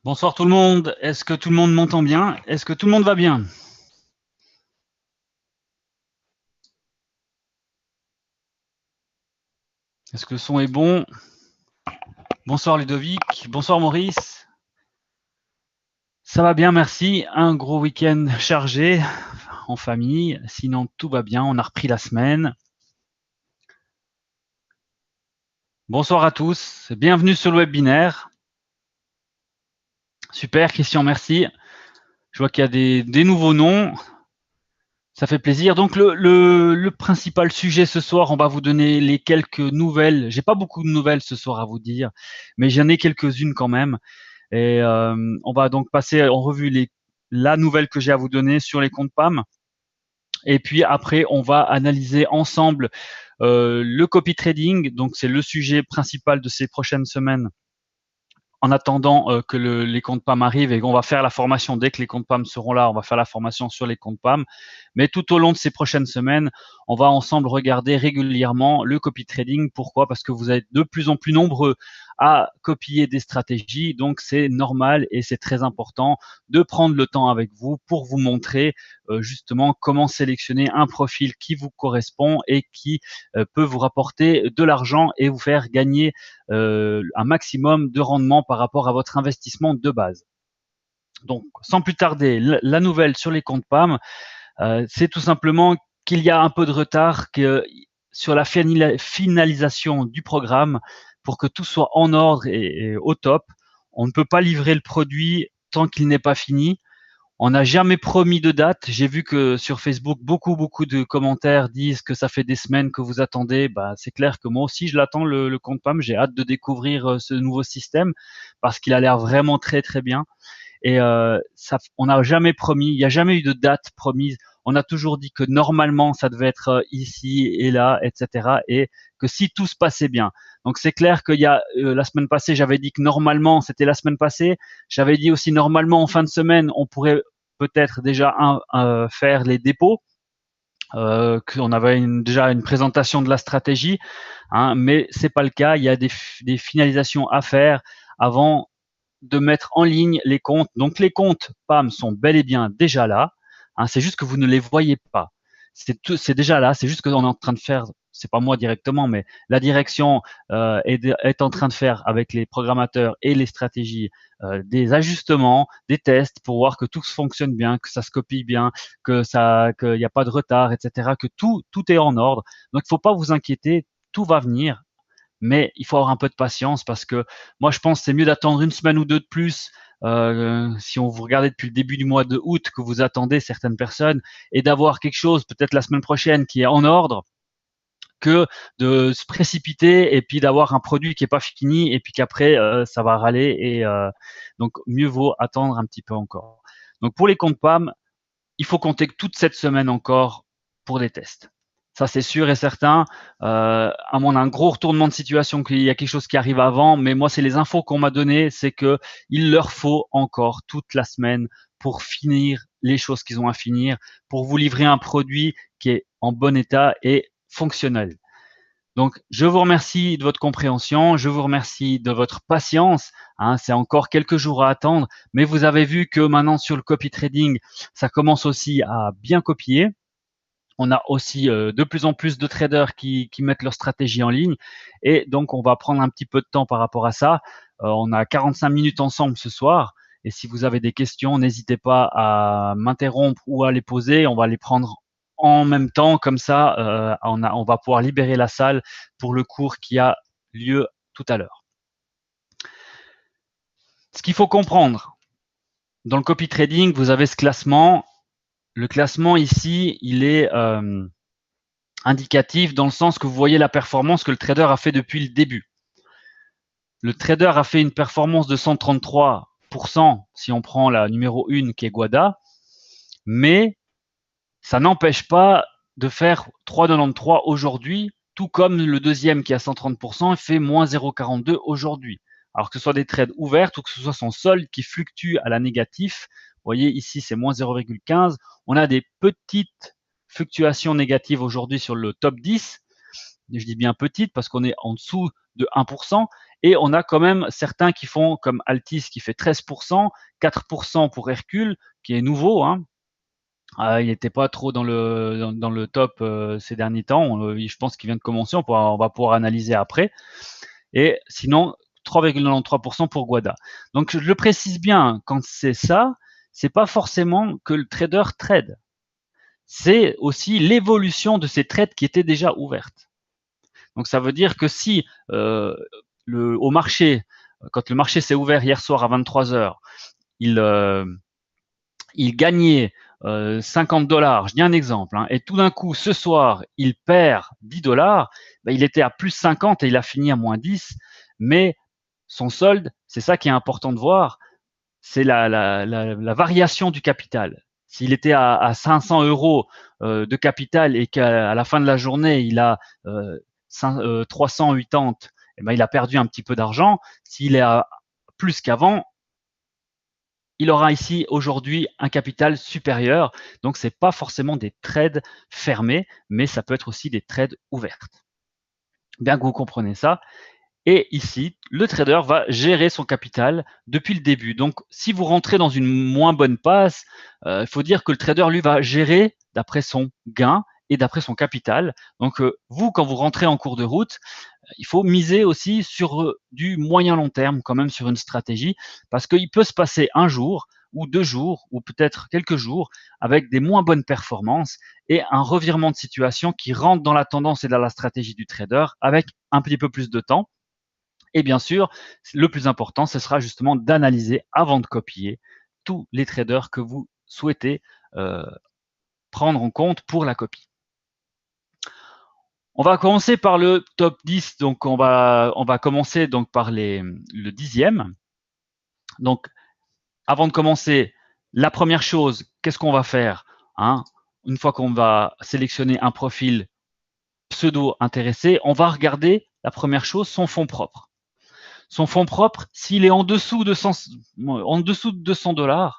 Bonsoir tout le monde. Est-ce que tout le monde m'entend bien? Est-ce que tout le monde va bien? Est-ce que le son est bon? Bonsoir Ludovic. Bonsoir Maurice. Ça va bien, merci. Un gros week-end chargé en famille. Sinon, tout va bien. On a repris la semaine. Bonsoir à tous. Bienvenue sur le webinaire. Super, Christian, merci. Je vois qu'il y a des nouveaux noms. Ça fait plaisir. Donc le principal sujet ce soir, on va vous donner les quelques nouvelles. J'ai pas beaucoup de nouvelles ce soir à vous dire, mais j'en ai quelques-unes quand même. Et on va donc passer en revue la nouvelle que j'ai à vous donner sur les comptes PAM. Et puis après, on va analyser ensemble le copy trading. Donc c'est le sujet principal de ces prochaines semaines en attendant que les comptes PAM arrivent et qu'on va faire la formation dès que les comptes PAM seront là, on va faire la formation sur les comptes PAM. Mais tout au long de ces prochaines semaines, on va ensemble regarder régulièrement le copy trading. Pourquoi? Parce que vous êtes de plus en plus nombreux à copier des stratégies, donc c'est normal et c'est très important de prendre le temps avec vous pour vous montrer justement comment sélectionner un profil qui vous correspond et qui peut vous rapporter de l'argent et vous faire gagner un maximum de rendement par rapport à votre investissement de base. Donc, sans plus tarder, la nouvelle sur les comptes PAM, c'est tout simplement qu'il y a un peu de retard sur la finalisation du programme pour que tout soit en ordre et au top. On ne peut pas livrer le produit tant qu'il n'est pas fini. On n'a jamais promis de date. J'ai vu que sur Facebook, beaucoup de commentaires disent que ça fait des semaines que vous attendez. Bah, c'est clair que moi aussi, je l'attends, le compte PAM. J'ai hâte de découvrir ce nouveau système parce qu'il a l'air vraiment très bien. Et on n'a jamais promis, il n'y a jamais eu de date promise. On a toujours dit que normalement, ça devait être ici et là, etc. Et que si tout se passait bien. Donc c'est clair qu'il y a la semaine passée, j'avais dit que normalement, c'était la semaine passée. J'avais dit aussi normalement en fin de semaine, on pourrait peut-être déjà faire les dépôts. Qu'on avait déjà une présentation de la stratégie, hein, mais c'est pas le cas. Il y a des finalisations à faire avant de mettre en ligne les comptes. Donc les comptes PAM sont bel et bien déjà là. Hein, c'est juste que vous ne les voyez pas. C'est déjà là. C'est juste qu'on est en train de faire. C'est pas moi directement, mais la direction est en train de faire avec les programmateurs et les stratégies des ajustements, des tests pour voir que tout fonctionne bien, que ça se copie bien, qu'il n'y a pas de retard, etc. Que tout est en ordre. Donc il ne faut pas vous inquiéter, tout va venir, mais il faut avoir un peu de patience parce que moi, je pense que c'est mieux d'attendre une semaine ou deux de plus. Si on vous regardez depuis le début du mois de août que vous attendez certaines personnes et d'avoir quelque chose peut-être la semaine prochaine qui est en ordre que de se précipiter et puis d'avoir un produit qui est pas fini et puis qu'après ça va râler et donc mieux vaut attendre un petit peu encore. Donc pour les comptes PAM, il faut compter toute cette semaine encore pour des tests. Ça, c'est sûr et certain. À mon un gros retournement de situation qu'il y a quelque chose qui arrive avant, mais moi, c'est les infos qu'on m'a données, c'est que il leur faut encore toute la semaine pour finir les choses qu'ils ont à finir, pour vous livrer un produit qui est en bon état et fonctionnel. Donc, je vous remercie de votre compréhension, je vous remercie de votre patience. Hein, c'est encore quelques jours à attendre, mais vous avez vu que maintenant sur le copy trading, ça commence aussi à bien copier. On a aussi de plus en plus de traders qui mettent leur stratégie en ligne, et donc on va prendre un petit peu de temps par rapport à ça. On a 45 minutes ensemble ce soir, et si vous avez des questions, n'hésitez pas à m'interrompre ou à les poser. On va les prendre en même temps, comme ça, on va pouvoir libérer la salle pour le cours qui a lieu tout à l'heure. Ce qu'il faut comprendre, dans le copy trading, vous avez ce classement. Le classement ici, il est indicatif dans le sens que vous voyez la performance que le trader a fait depuis le début. Le trader a fait une performance de 133% si on prend la numéro 1 qui est Guada, mais ça n'empêche pas de faire 3,93 aujourd'hui, tout comme le deuxième qui a 130% fait moins 0,42 aujourd'hui. Alors que ce soit des trades ouvertes ou que ce soit son solde qui fluctue à la négatif, vous voyez ici c'est moins 0,15, on a des petites fluctuations négatives aujourd'hui sur le top 10. Je dis bien petite parce qu'on est en dessous de 1%. Et on a quand même certains qui font comme Altis qui fait 13%, 4% pour Hercule, qui est nouveau, hein. Il n'était pas trop dans le top ces derniers temps. Je pense qu'il vient de commencer. On va pouvoir analyser après. Et sinon, 3,93% pour Guada. Donc, je le précise bien, quand c'est ça, c'est pas forcément que le trader trade. C'est aussi l'évolution de ces trades qui étaient déjà ouvertes. Donc, ça veut dire que si au marché, quand le marché s'est ouvert hier soir à 23 heures, il gagnait 50 $, je dis un exemple, hein, et tout d'un coup, ce soir, il perd 10 $, ben, il était à plus 50 et il a fini à moins 10, mais son solde, c'est ça qui est important de voir, c'est la variation du capital. S'il était à 500 € de capital et qu'à la fin de la journée, il a 380, eh ben, il a perdu un petit peu d'argent. S'il est à plus qu'avant, il aura ici aujourd'hui un capital supérieur. Donc, ce n'est pas forcément des trades fermés, mais ça peut être aussi des trades ouvertes. Bien que vous compreniez ça. Et ici, le trader va gérer son capital depuis le début. Donc, si vous rentrez dans une moins bonne passe, il faut dire que le trader, lui, va gérer d'après son gain et d'après son capital. Donc, vous, quand vous rentrez en cours de route, il faut miser aussi sur du moyen long terme, quand même sur une stratégie, parce qu'il peut se passer un jour ou 2 jours ou peut-être quelques jours avec des moins bonnes performances et un revirement de situation qui rentre dans la tendance et dans la stratégie du trader avec un petit peu plus de temps. Et bien sûr, le plus important, ce sera justement d'analyser avant de copier tous les traders que vous souhaitez prendre en compte pour la copie. On va commencer par le top 10. Donc, on va commencer donc par le 10e. Donc, avant de commencer, la première chose, qu'est-ce qu'on va faire, hein? Une fois qu'on va sélectionner un profil pseudo intéressé, on va regarder la première chose, son fonds propre. Son fonds propre, s'il est en dessous de 200 $,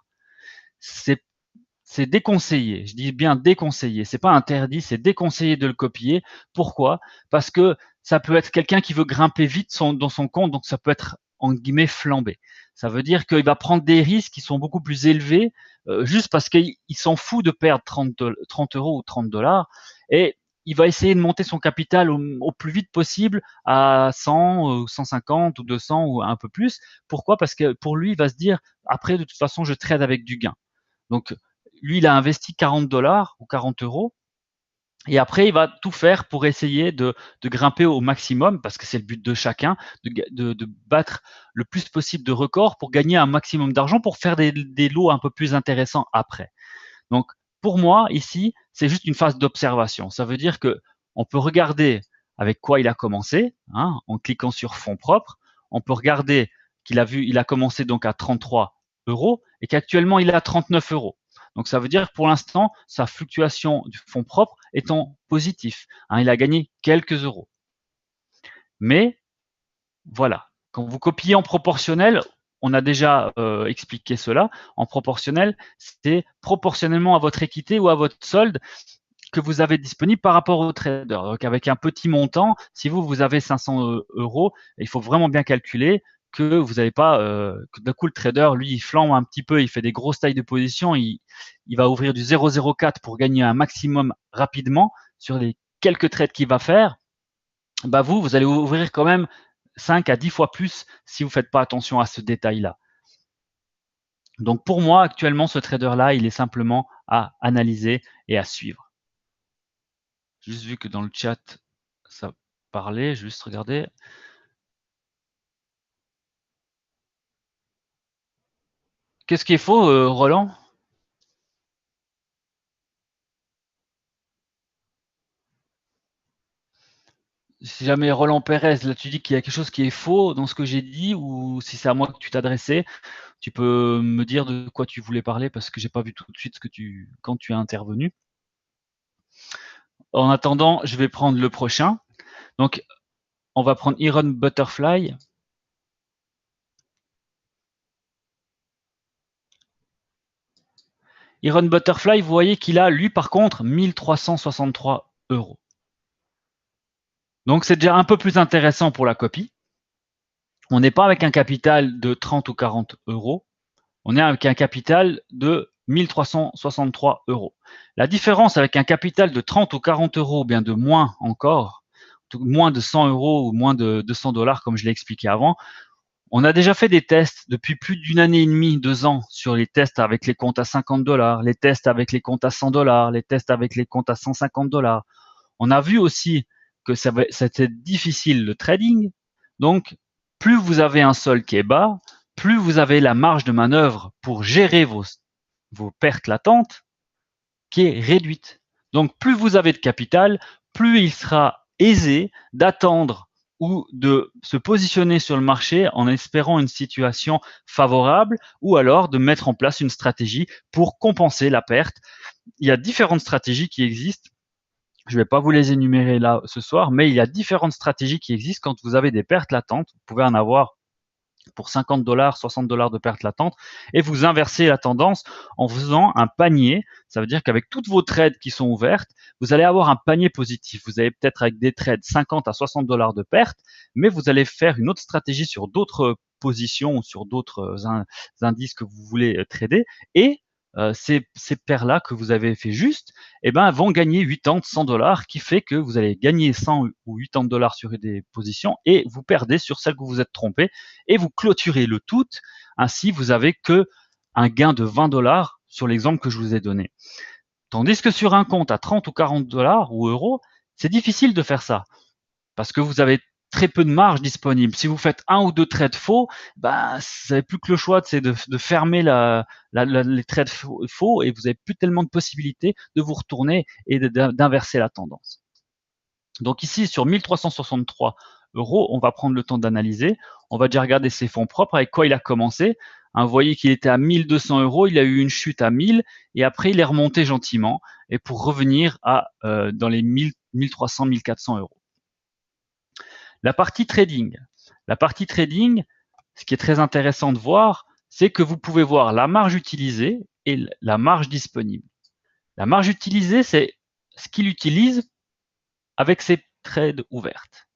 c'est déconseillé. Je dis bien déconseillé. C'est pas interdit, c'est déconseillé de le copier. Pourquoi? Parce que ça peut être quelqu'un qui veut grimper vite dans son compte, donc ça peut être en guillemets flambé. Ça veut dire qu'il va prendre des risques qui sont beaucoup plus élevés juste parce qu'il s'en fout de perdre 30 € ou 30 $, et il va essayer de monter son capital au plus vite possible à 100, 150 ou 200 ou un peu plus. Pourquoi? Parce que pour lui, il va se dire, après, de toute façon, je trade avec du gain. Donc, lui, il a investi 40 $ ou 40 €. Et après, il va tout faire pour essayer de grimper au maximum, parce que c'est le but de chacun, de battre le plus possible de records pour gagner un maximum d'argent, pour faire des lots un peu plus intéressants après. Donc, pour moi, ici, c'est juste une phase d'observation. Ça veut dire que on peut regarder avec quoi il a commencé, hein, en cliquant sur fonds propres. On peut regarder qu'il a commencé donc à 33 € et qu'actuellement il est à 39 €. Donc, ça veut dire que pour l'instant, sa fluctuation du fonds propre est en positif, hein, il a gagné quelques euros. Mais voilà, quand vous copiez en proportionnel, on a déjà expliqué cela. En proportionnel, c'est proportionnellement à votre équité ou à votre solde que vous avez disponible par rapport au trader. Donc, avec un petit montant, si vous avez 500 €, il faut vraiment bien calculer que vous n'avez pas, que d'un coup le trader, lui, il flambe un petit peu, il fait des grosses tailles de position, il va ouvrir du 0,04 pour gagner un maximum rapidement sur les quelques trades qu'il va faire. Bah vous allez ouvrir quand même 5 à 10 fois plus si vous ne faites pas attention à ce détail-là. Donc pour moi, actuellement, ce trader-là, il est simplement à analyser et à suivre. Juste vu que dans le chat, ça parlait, juste regarder. Qu'est-ce qui est faux, Roland? Si jamais Roland Pérez, là tu dis qu'il y a quelque chose qui est faux dans ce que j'ai dit, ou si c'est à moi que tu t'adressais, tu peux me dire de quoi tu voulais parler parce que j'ai pas vu tout de suite quand tu es intervenu. En attendant, je vais prendre le prochain. Donc, on va prendre Iron Butterfly. Iron Butterfly, vous voyez qu'il a, lui, par contre, 1363 €. Donc, c'est déjà un peu plus intéressant pour la copie. on n'est pas avec un capital de 30 ou 40 euros, on est avec un capital de 1363 euros. La différence avec un capital de 30 ou 40 euros, ou bien de moins encore, moins de 100 euros ou moins de 200 dollars, comme je l'ai expliqué avant, on a déjà fait des tests depuis plus d'une année et demie, 2 ans, sur les tests avec les comptes à 50 dollars, les tests avec les comptes à 100 dollars, les tests avec les comptes à 150 dollars. On a vu aussi que c'était difficile le trading. Donc, plus vous avez un sol qui est bas, plus vous avez la marge de manœuvre pour gérer vos pertes latentes qui est réduite. Donc, plus vous avez de capital, plus il sera aisé d'attendre ou de se positionner sur le marché en espérant une situation favorable ou alors de mettre en place une stratégie pour compenser la perte. Il y a différentes stratégies qui existent. Je ne vais pas vous les énumérer là ce soir, mais il y a différentes stratégies qui existent quand vous avez des pertes latentes. Vous pouvez en avoir pour 50 dollars, 60 dollars de pertes latentes et vous inversez la tendance en faisant un panier. Ça veut dire qu'avec toutes vos trades qui sont ouvertes, vous allez avoir un panier positif. Vous allez peut-être avec des trades 50 à 60 dollars de pertes, mais vous allez faire une autre stratégie sur d'autres positions ou sur d'autres indices que vous voulez trader et ces paires-là que vous avez fait juste, eh ben, vont gagner 80, 100 dollars, qui fait que vous allez gagner 100 ou 80 dollars sur des positions et vous perdez sur celles que vous vous êtes trompé et vous clôturez le tout. Ainsi, vous avez que un gain de 20 dollars sur l'exemple que je vous ai donné. Tandis que sur un compte à 30 ou 40 dollars ou euros, c'est difficile de faire ça parce que vous avez très peu de marge disponible. Si vous faites un ou deux trades faux, ben, vous n'avez plus que le choix de fermer les trades faux et vous n'avez plus tellement de possibilités de vous retourner et d'inverser la tendance. Donc ici, sur 1363 euros, on va prendre le temps d'analyser. On va déjà regarder ses fonds propres, avec quoi il a commencé. Vous voyez qu'il était à 1200 euros, il a eu une chute à 1000 et après il est remonté gentiment et pour revenir à dans les 1300, 1400 euros. La partie trading. La partie trading, ce qui est très intéressant de voir, c'est que vous pouvez voir la marge utilisée et la marge disponible. La marge utilisée, c'est ce qu'il utilise avec ses trades ouvertes.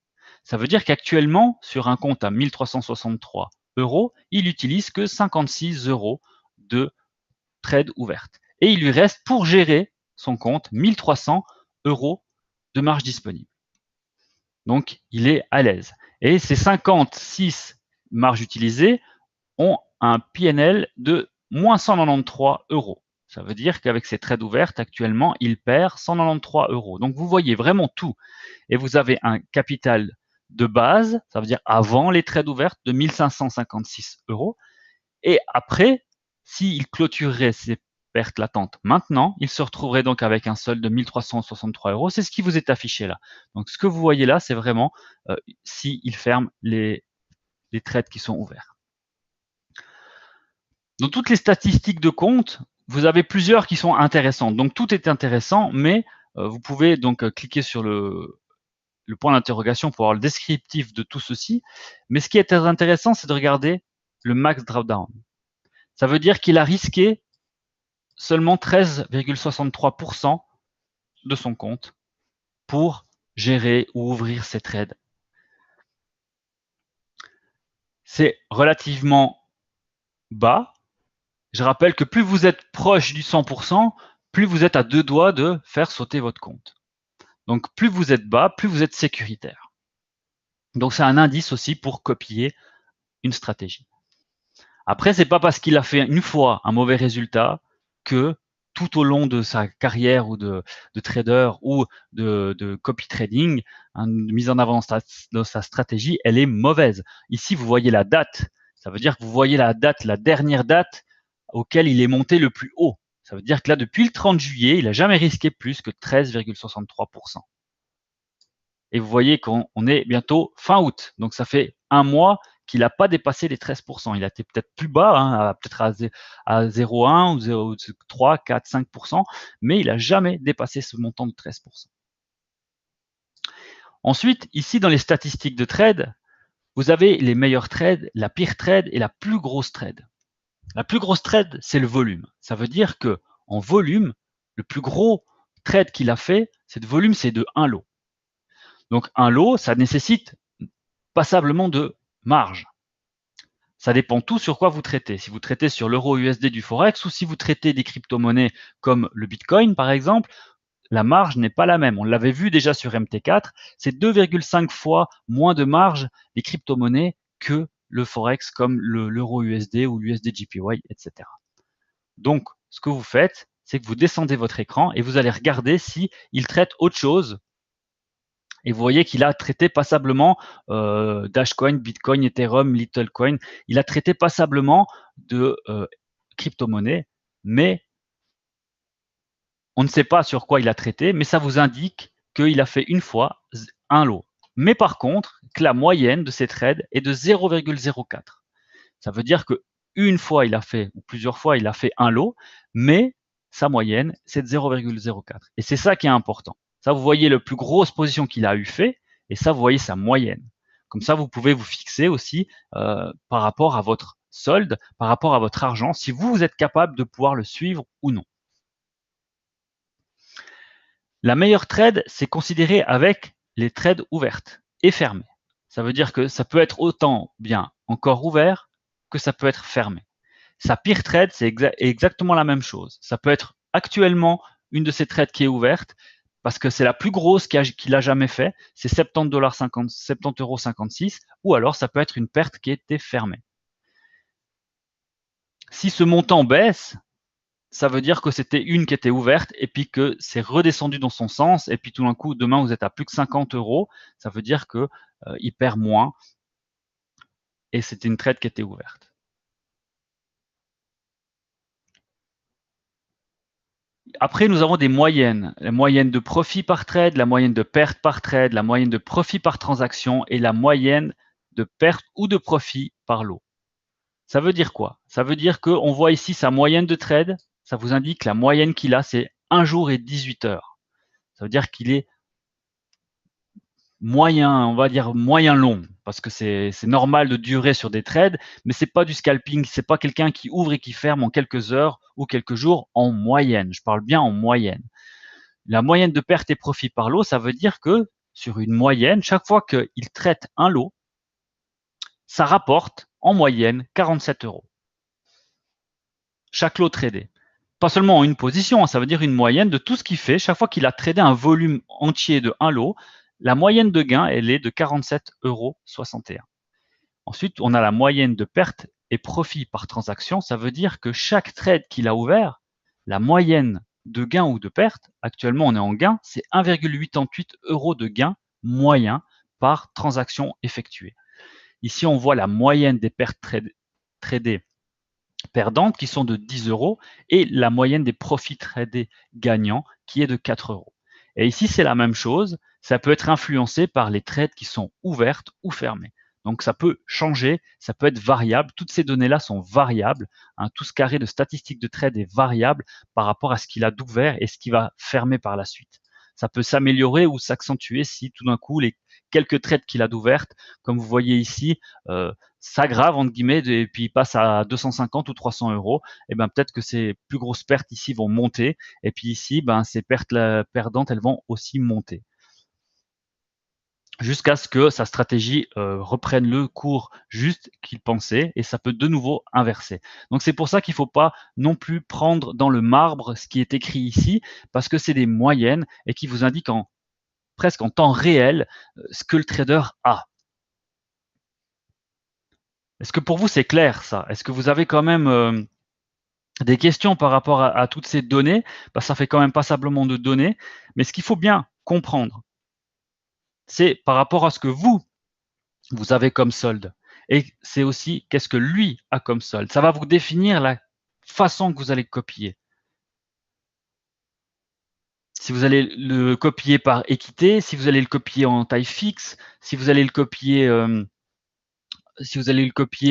Ça veut dire qu'actuellement, sur un compte à 1363 euros, il n'utilise que 56 euros de trades ouvertes. Et il lui reste pour gérer son compte 1300 euros de marge disponible. Donc, il est à l'aise. Et ces 56 marges utilisées ont un PNL de moins 193 euros. Ça veut dire qu'avec ces trades ouvertes, actuellement, il perd 193 euros. Donc, vous voyez vraiment tout. Et vous avez un capital de base, ça veut dire avant les trades ouvertes, de 1556 euros. Et après, s'il clôturerait ses pertes latentes maintenant, il se retrouverait donc avec un solde de 1363 euros. C'est ce qui vous est affiché là. Donc, ce que vous voyez là, c'est vraiment s'il ferme les trades qui sont ouverts. Dans toutes les statistiques de compte, vous avez plusieurs qui sont intéressantes. Donc, tout est intéressant, mais vous pouvez donc cliquer sur le point d'interrogation pour avoir le descriptif de tout ceci. Mais ce qui est très intéressant, c'est de regarder le max drawdown. Ça veut dire qu'il a risqué seulement 13,63% de son compte pour gérer ou ouvrir ses trades. C'est relativement bas. Je rappelle que plus vous êtes proche du 100%, plus vous êtes à 2 doigts de faire sauter votre compte. Donc plus vous êtes bas, plus vous êtes sécuritaire. Donc c'est un indice aussi pour copier une stratégie. Après, c'est pas parce qu'il a fait une fois un mauvais résultat que tout au long de sa carrière ou de trader ou de copy trading, de mise en avant de sa stratégie, elle est mauvaise. Ici, vous voyez la date. Ça veut dire que vous voyez la date, la dernière date auquel il est monté le plus haut. Ça veut dire que là, depuis le 30 juillet, il n'a jamais risqué plus que 13,63%. Et vous voyez qu'on est bientôt fin août. Donc, ça fait un mois qu'il n'a pas dépassé les 13%. Il a été peut-être plus bas, peut-être à 0,1 ou 0,3, 4, 5%, mais il n'a jamais dépassé ce montant de 13%. Ensuite, ici, dans les statistiques de trade, vous avez les meilleurs trades, la pire trade et la plus grosse trade. La plus grosse trade, c'est le volume. Ça veut dire que en volume, le plus gros trade qu'il a fait, c'est de volume, c'est de 1 lot. Donc un lot, ça nécessite passablement de marge. Ça dépend tout sur quoi vous traitez. Si vous traitez sur l'euro USD du Forex ou si vous traitez des crypto-monnaies comme le Bitcoin, par exemple, la marge n'est pas la même. On l'avait vu déjà sur MT4, c'est 2,5 fois moins de marge des crypto-monnaies que le Forex comme l'euro USD ou l'USD JPY, etc. Donc, ce que vous faites, c'est que vous descendez votre écran et vous allez regarder si il traite autre chose. Et vous voyez qu'il a traité passablement Dashcoin, Bitcoin, Ethereum, Littlecoin. Il a traité passablement de crypto-monnaies, mais on ne sait pas sur quoi il a traité, mais ça vous indique qu'il a fait une fois un lot. Mais par contre, que la moyenne de ces trades est de 0,04. Ça veut dire que une fois il a fait, ou plusieurs fois il a fait un lot, mais sa moyenne c'est de 0,04. Et c'est ça qui est important. Ça, vous voyez la plus grosse position qu'il a eu fait, et ça, vous voyez sa moyenne. Comme ça, vous pouvez vous fixer aussi par rapport à votre solde, par rapport à votre argent, si vous êtes capable de pouvoir le suivre ou non. La meilleure trade, c'est considéré avec les trades ouvertes et fermées. Ça veut dire que ça peut être autant bien encore ouvert que ça peut être fermé. Sa pire trade, c'est exactement la même chose. Ça peut être actuellement une de ces trades qui est ouverte parce que c'est la plus grosse qu'il a jamais fait, c'est 70,56 €, ou alors ça peut être une perte qui était fermée. Si ce montant baisse, ça veut dire que c'était une qui était ouverte et puis que c'est redescendu dans son sens et puis tout d'un coup, demain, vous êtes à plus que 50 €, ça veut dire que il perd moins et c'était une trade qui était ouverte. Après, nous avons des moyennes. La moyenne de profit par trade, la moyenne de perte par trade, la moyenne de profit par transaction et la moyenne de perte ou de profit par lot. Ça veut dire quoi? Ça veut dire qu'on voit ici sa moyenne de trade. Ça vous indique la moyenne qu'il a, c'est 1 jour et 18 heures. Ça veut dire qu'il est moyen, on va dire moyen long, parce que c'est normal de durer sur des trades, mais c'est pas du scalping, c'est pas quelqu'un qui ouvre et qui ferme en quelques heures ou quelques jours en moyenne. Je parle bien en moyenne. La moyenne de perte et profit par lot, ça veut dire que sur une moyenne, chaque fois qu'il traite un lot, ça rapporte en moyenne 47 €. Chaque lot tradé. Pas seulement en une position, ça veut dire une moyenne de tout ce qu'il fait. Chaque fois qu'il a tradé un volume entier de un lot, la moyenne de gain, elle est de 47,61 €. Ensuite, on a la moyenne de perte et profit par transaction. Ça veut dire que chaque trade qu'il a ouvert, la moyenne de gain ou de perte, actuellement on est en gain, c'est 1,88 € de gain moyen par transaction effectuée. Ici, on voit la moyenne des pertes tradées perdantes qui sont de 10 € et la moyenne des profits tradés gagnants qui est de 4 €. Et ici, c'est la même chose. Ça peut être influencé par les trades qui sont ouvertes ou fermées. Donc, ça peut changer, ça peut être variable. Toutes ces données-là sont variables. Tout ce carré de statistiques de trade est variable par rapport à ce qu'il a d'ouvert et ce qui va fermer par la suite. Ça peut s'améliorer ou s'accentuer si tout d'un coup, les quelques trades qu'il a d'ouvertes, comme vous voyez ici, s'aggrave entre guillemets et puis il passe à 250 ou 300 €, et ben peut-être que ces plus grosses pertes ici vont monter et puis ici ben ces pertes perdantes elles vont aussi monter jusqu'à ce que sa stratégie reprenne le cours juste qu'il pensait et ça peut de nouveau inverser. Donc c'est pour ça qu'il ne faut pas non plus prendre dans le marbre ce qui est écrit ici parce que c'est des moyennes et qui vous indiquent presque en temps réel ce que le trader a. Est-ce que pour vous c'est clair ça? Est-ce que vous avez quand même des questions par rapport à toutes ces données? Bah, ça fait quand même passablement de données, mais ce qu'il faut bien comprendre, c'est par rapport à ce que vous avez comme solde et c'est aussi qu'est-ce que lui a comme solde. Ça va vous définir la façon que vous allez copier. Si vous allez le copier par équité, si vous allez le copier en taille fixe, si vous allez le copier,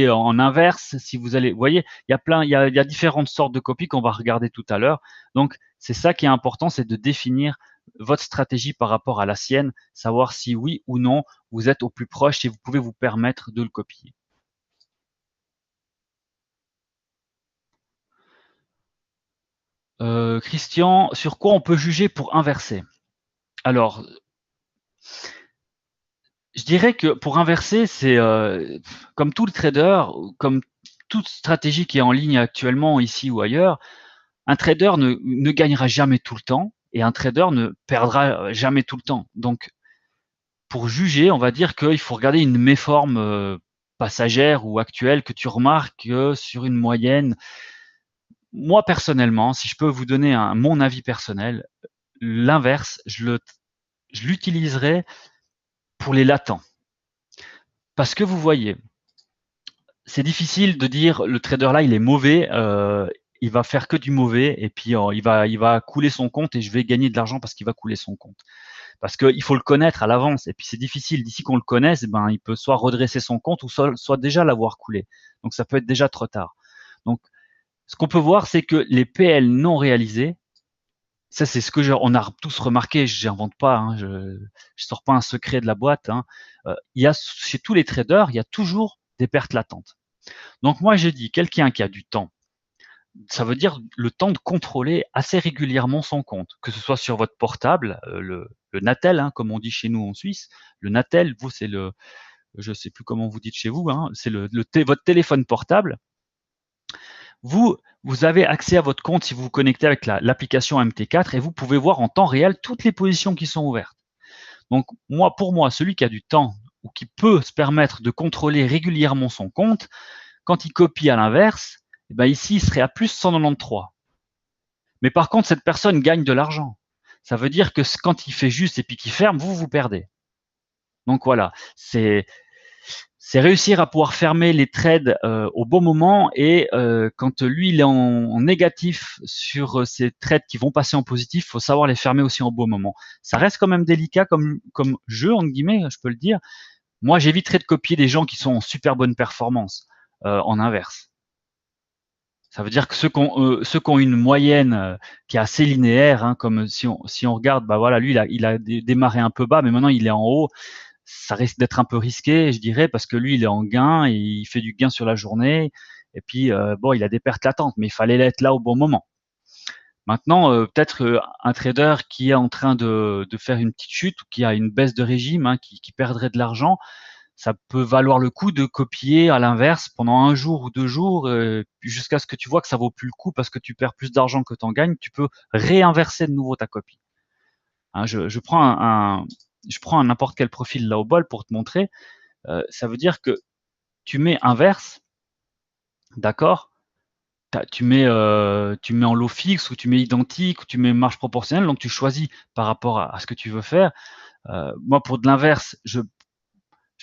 en inverse, si vous allez, vous voyez, il y a différentes sortes de copies qu'on va regarder tout à l'heure. Donc, c'est ça qui est important, c'est de définir votre stratégie par rapport à la sienne, savoir si oui ou non vous êtes au plus proche, si vous pouvez vous permettre de le copier. Christian, sur quoi on peut juger pour inverser? Alors, Je dirais que pour inverser, c'est comme tout le trader, comme toute stratégie qui est en ligne actuellement ici ou ailleurs, un trader ne gagnera jamais tout le temps et un trader ne perdra jamais tout le temps. Donc, pour juger, on va dire qu'il faut regarder une méforme passagère ou actuelle que tu remarques sur une moyenne. Moi, personnellement, si je peux vous donner mon avis personnel, l'inverse, je l'utiliserai pour les latents. Parce que vous voyez, c'est difficile de dire le trader là, il est mauvais, il va faire que du mauvais et puis il va couler son compte et je vais gagner de l'argent parce qu'il va couler son compte. Parce qu'il faut le connaître à l'avance et puis c'est difficile. D'ici qu'on le connaisse, ben, il peut soit redresser son compte ou soit déjà l'avoir coulé. Donc ça peut être déjà trop tard. Donc ce qu'on peut voir, c'est que les PL non réalisés, ça c'est ce que on a tous remarqué, je n'invente pas, hein, je sors pas un secret de la boîte. Hein. Il y a chez tous les traders, il y a toujours des pertes latentes. Donc moi je dis, quelqu'un qui a du temps, ça veut dire le temps de contrôler assez régulièrement son compte, que ce soit sur votre portable, le Natel, hein, comme on dit chez nous en Suisse. Le Natel, vous c'est je sais plus comment vous dites chez vous, hein, c'est votre téléphone portable. Vous avez accès à votre compte si vous vous connectez avec l'application MT4 et vous pouvez voir en temps réel toutes les positions qui sont ouvertes. Donc pour moi, celui qui a du temps ou qui peut se permettre de contrôler régulièrement son compte, quand il copie à l'inverse, eh ben ici, il serait à plus 193. Mais par contre, cette personne gagne de l'argent. Ça veut dire que quand il fait juste et puis qu'il ferme, vous perdez. Donc voilà, c'est réussir à pouvoir fermer les trades au bon moment et quand lui il est en négatif sur ces trades qui vont passer en positif, il faut savoir les fermer aussi en bon moment. Ça reste quand même délicat comme jeu, entre guillemets, je peux le dire. Moi, j'éviterais de copier des gens qui sont en super bonne performance en inverse. Ça veut dire que ceux qui ont une moyenne qui est assez linéaire, hein, comme si on regarde, bah voilà, lui il a démarré un peu bas, mais maintenant il est en haut. Ça risque d'être un peu risqué, je dirais, parce que lui il est en gain et il fait du gain sur la journée. Et puis bon, il a des pertes latentes, mais il fallait être là au bon moment. Maintenant, peut-être un trader qui est en train de faire une petite chute ou qui a une baisse de régime, hein, qui perdrait de l'argent, ça peut valoir le coup de copier à l'inverse pendant un jour ou 2 jours, jusqu'à ce que tu vois que ça vaut plus le coup parce que tu perds plus d'argent que tu en gagnes. Tu peux réinverser de nouveau ta copie. Hein, je prends n'importe quel profil là au bol pour te montrer. Ça veut dire que tu mets inverse, d'accord? Tu mets en lot fixe ou tu mets identique ou tu mets marge proportionnelle, donc tu choisis par rapport à ce que tu veux faire. Moi, pour de l'inverse, je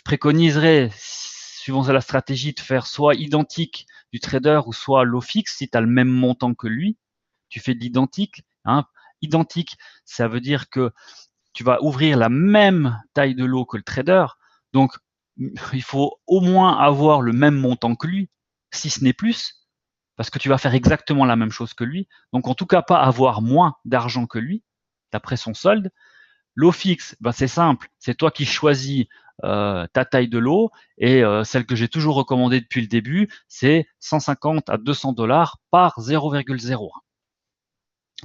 préconiserais, suivant la stratégie, de faire soit identique du trader ou soit lot fixe si tu as le même montant que lui. Tu fais de l'identique. Hein. Identique, ça veut dire que tu vas ouvrir la même taille de lot que le trader. Donc, il faut au moins avoir le même montant que lui, si ce n'est plus, parce que tu vas faire exactement la même chose que lui. Donc, en tout cas, pas avoir moins d'argent que lui, d'après son solde. Lot fixe, ben c'est simple, c'est toi qui choisis ta taille de lot et celle que j'ai toujours recommandée depuis le début, c'est 150 à 200 dollars par 0,01,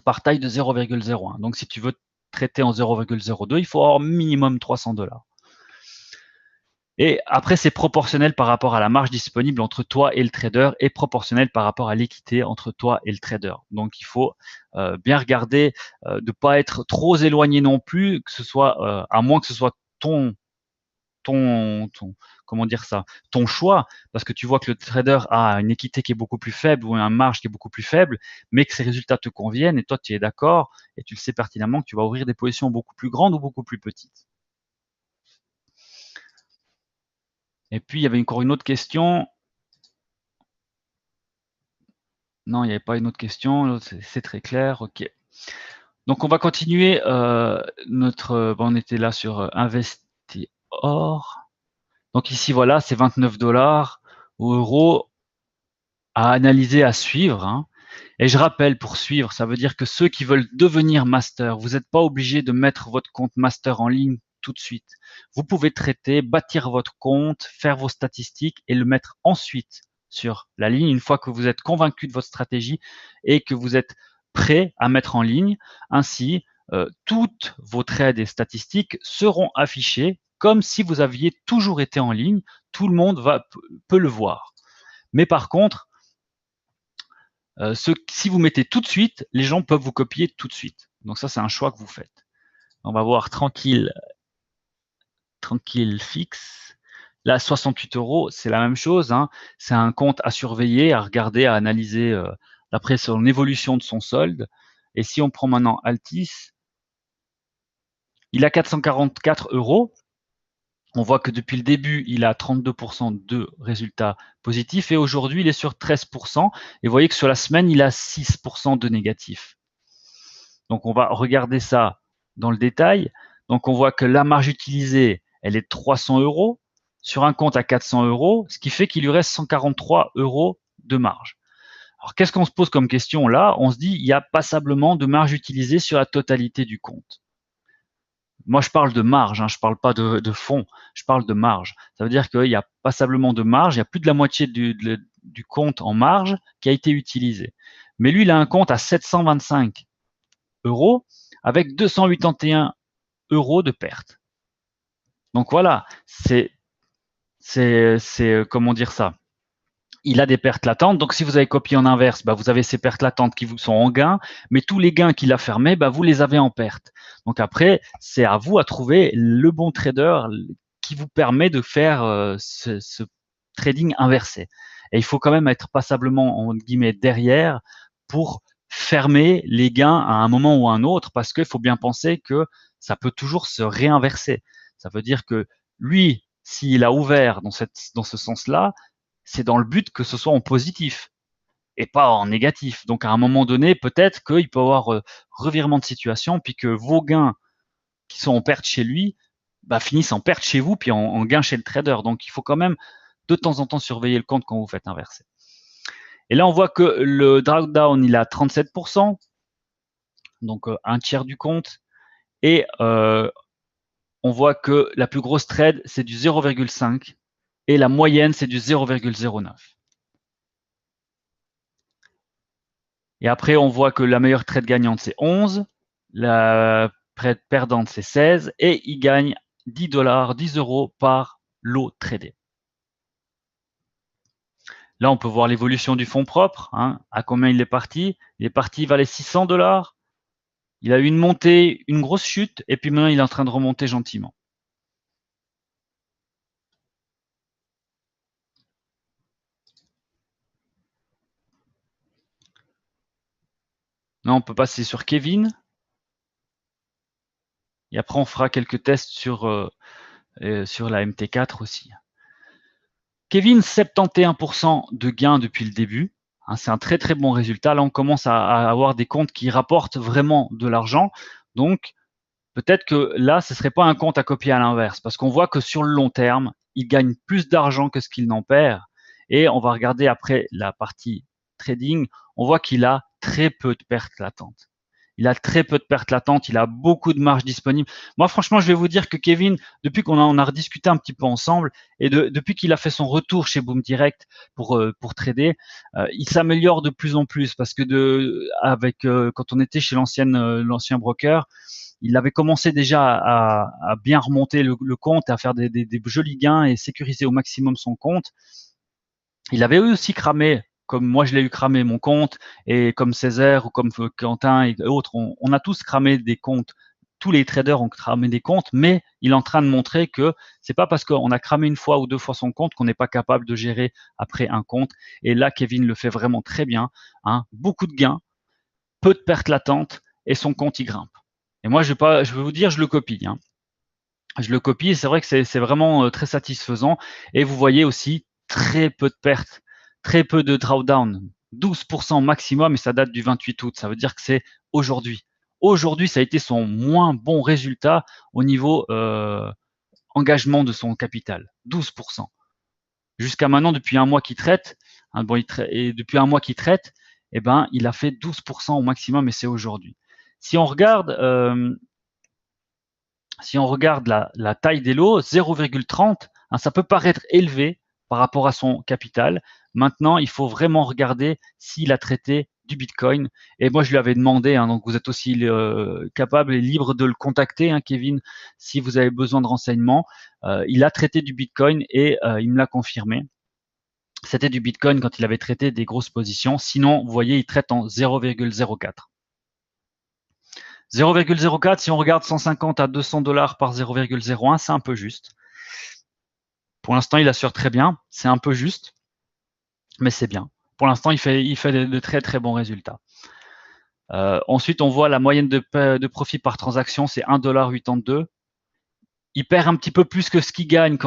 par taille de 0,01. Donc si tu veux traiter en 0,02, il faut avoir minimum 300 dollars. Et après, c'est proportionnel par rapport à la marge disponible entre toi et le trader et proportionnel par rapport à l'équité entre toi et le trader. Donc, il faut bien regarder de ne pas être trop éloigné non plus, que ce soit, à moins que ce soit comment dire ça, ton choix, parce que tu vois que le trader a une équité qui est beaucoup plus faible ou une marge qui est beaucoup plus faible, mais que ses résultats te conviennent et toi, tu es d'accord et tu le sais pertinemment que tu vas ouvrir des positions beaucoup plus grandes ou beaucoup plus petites. Et puis, il y avait encore une autre question. Non, il n'y avait pas une autre question. C'est très clair. OK. Donc, on va continuer on était là sur Investior. Donc ici, voilà, c'est 29 dollars ou euros à analyser, à suivre. Hein. Et je rappelle, pour suivre, ça veut dire que ceux qui veulent devenir master, vous n'êtes pas obligé de mettre votre compte master en ligne tout de suite. Vous pouvez traiter, bâtir votre compte, faire vos statistiques et le mettre ensuite sur la ligne une fois que vous êtes convaincu de votre stratégie et que vous êtes prêt à mettre en ligne. Ainsi, toutes vos trades et statistiques seront affichées comme si vous aviez toujours été en ligne. Tout le monde peut le voir. Mais par contre, si vous mettez tout de suite, les gens peuvent vous copier tout de suite. Donc ça, c'est un choix que vous faites. On va voir tranquille fixe. Là, 68 €, c'est la même chose. Hein. C'est un compte à surveiller, à regarder, à analyser d'après son évolution de son solde. Et si on prend maintenant Altis, il a 444 €. On voit que depuis le début, il a 32% de résultats positifs et aujourd'hui, il est sur 13%. Et vous voyez que sur la semaine, il a 6% de négatifs. Donc, on va regarder ça dans le détail. Donc, on voit que la marge utilisée, elle est de 300 € sur un compte à 400 €, ce qui fait qu'il lui reste 143 € de marge. Alors, qu'est-ce qu'on se pose comme question là? On se dit, il y a passablement de marge utilisée sur la totalité du compte. Moi, je parle de marge, hein, je ne parle pas de fonds, je parle de marge. Ça veut dire qu'il y a passablement de marge, il y a plus de la moitié du compte en marge qui a été utilisé. Mais lui, il a un compte à 725 € avec 281 € de perte. Donc voilà, c'est comment dire ça? Il a des pertes latentes. Donc, si vous avez copié en inverse, bah, vous avez ces pertes latentes qui vous sont en gain, mais tous les gains qu'il a fermés, bah, vous les avez en perte. Donc après, c'est à vous à trouver le bon trader qui vous permet de faire ce trading inversé. Et il faut quand même être passablement, en guillemets, derrière pour fermer les gains à un moment ou à un autre, parce qu'il faut bien penser que ça peut toujours se réinverser. Ça veut dire que lui, s'il a ouvert dans ce sens-là, c'est dans le but que ce soit en positif et pas en négatif. Donc à un moment donné, peut-être qu'il peut y avoir revirement de situation, puis que vos gains qui sont en perte chez lui bah, finissent en perte chez vous, puis en gain chez le trader. Donc il faut quand même de temps en temps surveiller le compte quand vous faites inverser. Et là, on voit que le drawdown, il a 37%, donc un tiers du compte. Et on voit que la plus grosse trade, c'est du 0,5 et la moyenne, c'est du 0,09. Et après, on voit que la meilleure trade gagnante, c'est 11, la trade perdante, c'est 16, et il gagne 10 $, 10 € par lot tradé. Là, on peut voir l'évolution du fonds propre, hein, à combien il est parti. Il est parti, il valait 600 $. Il a eu une montée, une grosse chute, et puis maintenant, il est en train de remonter gentiment. Là, on peut passer sur Kevin. Et après, on fera quelques tests sur la MT4 aussi. Kevin, 71% de gains depuis le début. Hein, c'est un très très bon résultat. Là, on commence à avoir des comptes qui rapportent vraiment de l'argent. Donc, peut-être que là, ce ne serait pas un compte à copier à l'inverse, parce qu'on voit que sur le long terme, il gagne plus d'argent que ce qu'il n'en perd. Et on va regarder après la partie trading, on voit qu'il a très peu de pertes latentes. Il a très peu de pertes latentes, il a beaucoup de marge disponible. Moi, franchement, je vais vous dire que Kevin, depuis qu'on a rediscuté un petit peu ensemble et depuis qu'il a fait son retour chez Boom Direct pour trader, il s'améliore de plus en plus parce que quand on était chez l'ancien broker, il avait commencé déjà à bien remonter le compte, à faire des jolis gains et sécuriser au maximum son compte. Il avait aussi cramé, comme moi je l'ai eu cramé mon compte, et comme Césaire ou comme Quentin et autres, on a tous cramé des comptes. Tous les traders ont cramé des comptes, mais il est en train de montrer que c'est pas parce qu'on a cramé une fois ou deux fois son compte qu'on n'est pas capable de gérer après un compte. Et là, Kevin le fait vraiment très bien. Hein. Beaucoup de gains, peu de pertes latentes, et son compte y grimpe. Et moi, je vais vous dire, je le copie. Hein. Je le copie et c'est vrai que c'est vraiment très satisfaisant. Et vous voyez aussi très peu de pertes, très peu de drawdown, 12% maximum et ça date du 28 août. Ça veut dire que c'est aujourd'hui. Aujourd'hui, ça a été son moins bon résultat au niveau engagement de son capital, 12%. Jusqu'à maintenant, depuis un mois qu'il traite, hein, et depuis un mois qu'il traite, eh ben, il a fait 12% au maximum et c'est aujourd'hui. Si on regarde la taille des lots, 0,30, hein, ça peut paraître élevé par rapport à son capital. Maintenant, il faut vraiment regarder s'il a traité du Bitcoin. Et moi, je lui avais demandé, hein, donc vous êtes aussi capable et libre de le contacter, hein, Kevin, si vous avez besoin de renseignements. Il a traité du Bitcoin et il me l'a confirmé. C'était du Bitcoin quand il avait traité des grosses positions. Sinon, vous voyez, il traite en 0,04. 0,04, si on regarde 150 à 200 $ par 0,01, c'est un peu juste. Pour l'instant, il assure très bien. C'est un peu juste, mais c'est bien. Pour l'instant, il fait de très très bons résultats. Ensuite, on voit la moyenne de profit par transaction, c'est 1,82 $. Il perd un petit peu plus que ce qu'il gagne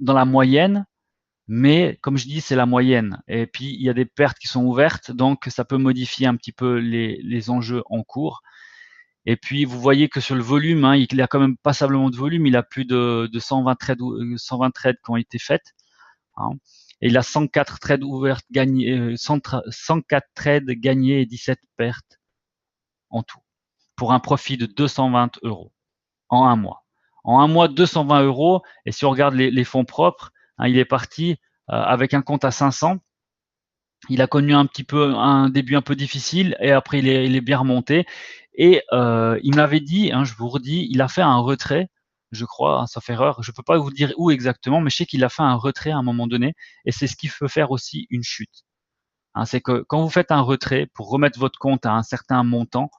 dans la moyenne, mais comme je dis, c'est la moyenne. Et puis, il y a des pertes qui sont ouvertes, donc ça peut modifier un petit peu les enjeux en cours. Et puis, vous voyez que sur le volume, hein, il a quand même passablement de volume. Il a plus de 120 trades qui ont été faites. Hein. Et il a 104 trades ouvertes gagnés, 104 trades gagnés et 17 pertes en tout, pour un profit de 220 € en un mois. En un mois, 220 €. Et si on regarde les fonds propres, hein, il est parti avec un compte à 500. Il a connu un début un peu difficile et après il est bien remonté. Et il m'avait dit, hein, je vous redis, il a fait un retrait, je crois, hein, sauf erreur. Je ne peux pas vous dire où exactement, mais je sais qu'il a fait un retrait à un moment donné. Et c'est ce qui peut faire aussi une chute. Hein, c'est que quand vous faites un retrait pour remettre votre compte à un certain montant,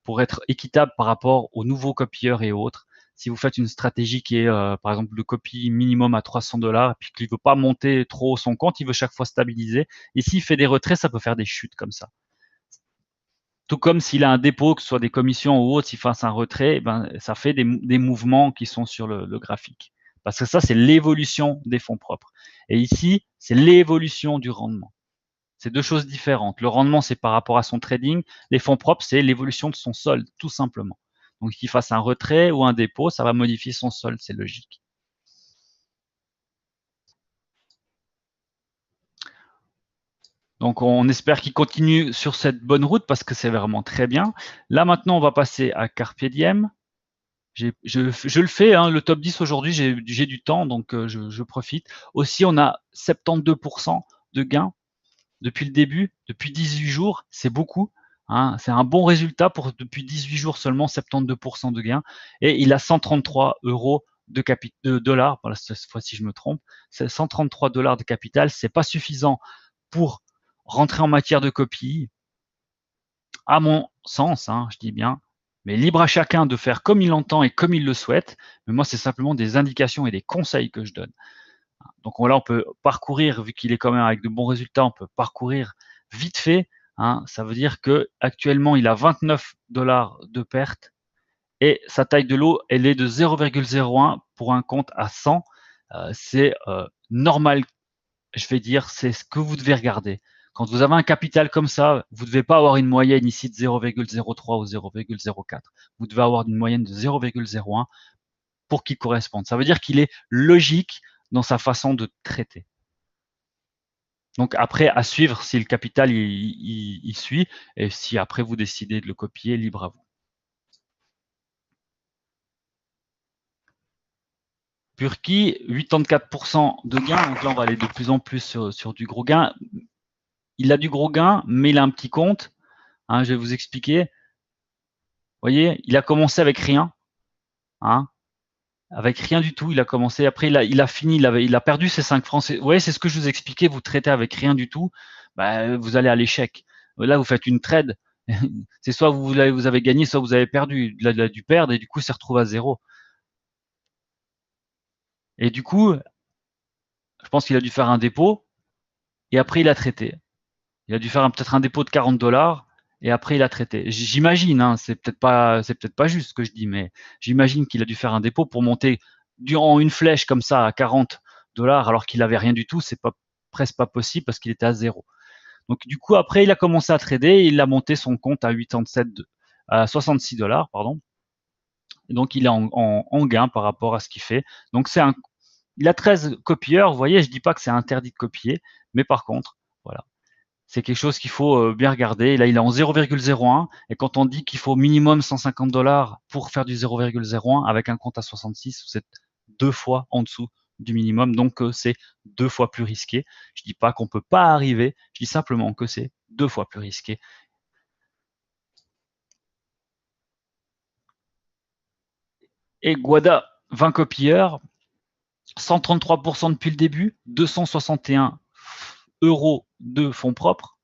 pour être équitable par rapport aux nouveaux copieurs et autres, si vous faites une stratégie qui est, par exemple, de copie minimum à 300 $ et puis qu'il ne veut pas monter trop son compte, il veut chaque fois stabiliser. Et s'il fait des retraits, ça peut faire des chutes comme ça. Tout comme s'il a un dépôt, que ce soit des commissions ou autre, s'il fasse un retrait, ben, ça fait des mouvements qui sont sur le graphique. Parce que ça, c'est l'évolution des fonds propres. Et ici, c'est l'évolution du rendement. C'est deux choses différentes. Le rendement, c'est par rapport à son trading. Les fonds propres, c'est l'évolution de son solde, tout simplement. Donc, qu'il fasse un retrait ou un dépôt, ça va modifier son solde, c'est logique. Donc, on espère qu'il continue sur cette bonne route parce que c'est vraiment très bien. Là, maintenant, on va passer à Carpe Diem. Je le fais, hein, le top 10 aujourd'hui, j'ai du temps, donc je profite. Aussi, on a 72% de gains depuis le début, depuis 18 jours, c'est beaucoup. Hein, c'est un bon résultat pour depuis 18 jours seulement 72% de gains. Et il a 133 € de dollars. Voilà, cette fois-ci, je me trompe. C'est 133 $ de capital. C'est pas suffisant pour rentrer en matière de copie, à mon sens, hein, je dis bien. Mais libre à chacun de faire comme il l'entend et comme il le souhaite. Mais moi, c'est simplement des indications et des conseils que je donne. Donc là, on peut parcourir, vu qu'il est quand même avec de bons résultats, on peut parcourir vite fait. Hein, ça veut dire que actuellement, il a 29 $ de perte et sa taille de lot, elle est de 0,01 pour un compte à 100. C'est normal, je vais dire, c'est ce que vous devez regarder. Quand vous avez un capital comme ça, vous ne devez pas avoir une moyenne ici de 0,03 ou 0,04. Vous devez avoir une moyenne de 0,01 pour qu'il corresponde. Ça veut dire qu'il est logique dans sa façon de traiter. Donc après, à suivre si le capital il suit et si après vous décidez de le copier, libre à vous. Purki, 84% de gain, donc là on va aller de plus en plus sur du gros gain. Il a du gros gain, mais il a un petit compte. Hein, je vais vous expliquer. Vous voyez, il a commencé avec rien. Hein, avec rien du tout, il a commencé. Après, il a fini, il a perdu ses 5 francs. Vous voyez, c'est ce que je vous expliquais. Vous traitez avec rien du tout, bah, vous allez à l'échec. Là, vous faites une trade. C'est soit vous avez gagné, soit vous avez perdu. Il a dû perdre et du coup, ça se retrouve à zéro. Et du coup, je pense qu'il a dû faire un dépôt et après, il a traité. Il a dû faire peut-être un dépôt de 40 $ et après, il a traité. J'imagine, hein, c'est peut-être pas juste ce que je dis, mais j'imagine qu'il a dû faire un dépôt pour monter durant une flèche comme ça à 40 $ alors qu'il avait rien du tout. C'est pas presque pas possible parce qu'il était à zéro. Donc du coup, après, il a commencé à trader et il a monté son compte à 66 $, pardon. Et donc il est en gain par rapport à ce qu'il fait. Donc il a 13 copieurs. Vous voyez, je dis pas que c'est interdit de copier, mais par contre, voilà, c'est quelque chose qu'il faut bien regarder. Là, il est en 0,01 et quand on dit qu'il faut minimum 150 $ pour faire du 0,01 avec un compte à 66, vous êtes 2 fois en dessous du minimum, donc c'est 2 fois plus risqué. Je dis pas qu'on peut pas arriver, je dis simplement que c'est 2 fois plus risqué. Et Guada, 20 copieurs, 133% depuis le début, 261 € de fonds propres.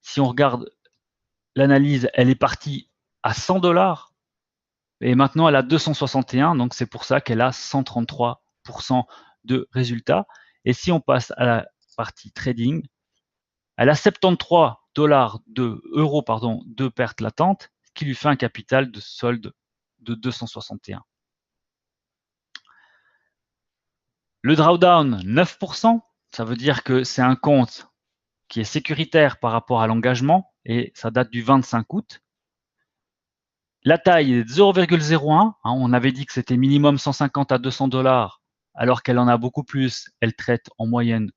Si on regarde l'analyse, elle est partie à 100 $ et maintenant elle a 261, donc c'est pour ça qu'elle a 133% de résultats. Et si on passe à la partie trading, elle a 73 euros de perte latente, ce qui lui fait un capital de solde de 261. Le drawdown, 9%, ça veut dire que c'est un compte qui est sécuritaire par rapport à l'engagement et ça date du 25 août. La taille est de 0,01. On avait dit que c'était minimum 150 à 200 $, alors qu'elle en a beaucoup plus. Elle traite en moyenne.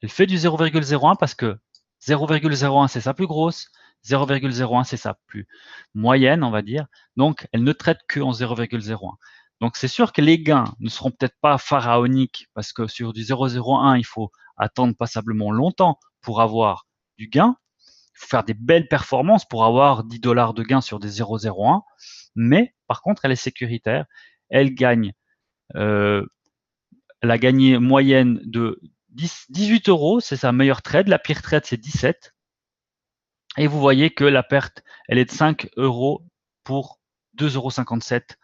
Elle fait du 0,01 parce que 0,01 c'est sa plus grosse, 0,01 c'est sa plus moyenne, on va dire. Donc, elle ne traite que en 0,01. Donc, c'est sûr que les gains ne seront peut-être pas pharaoniques parce que sur du 0,01, il faut attendre passablement longtemps pour avoir du gain. Il faut faire des belles performances pour avoir 10 $ de gain sur des 0,01. Mais par contre, elle est sécuritaire. Elle gagne, elle a gagné moyenne de 18 €, c'est sa meilleure trade. La pire trade, c'est 17. Et vous voyez que la perte, elle est de 5 € pour 2,57 €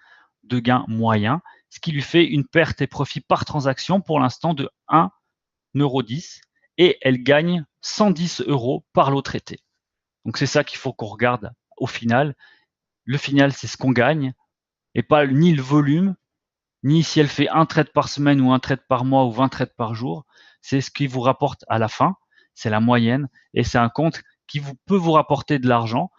de gain moyen, ce qui lui fait une perte et profit par transaction pour l'instant de 1,10 € et elle gagne 110 € par lot traité. Donc c'est ça qu'il faut qu'on regarde au final. Le final, c'est ce qu'on gagne et pas ni le volume, ni si elle fait un trade par semaine ou un trade par mois ou 20 trades par jour. C'est ce qui vous rapporte à la fin. C'est la moyenne et c'est un compte qui peut vous rapporter de l'argent.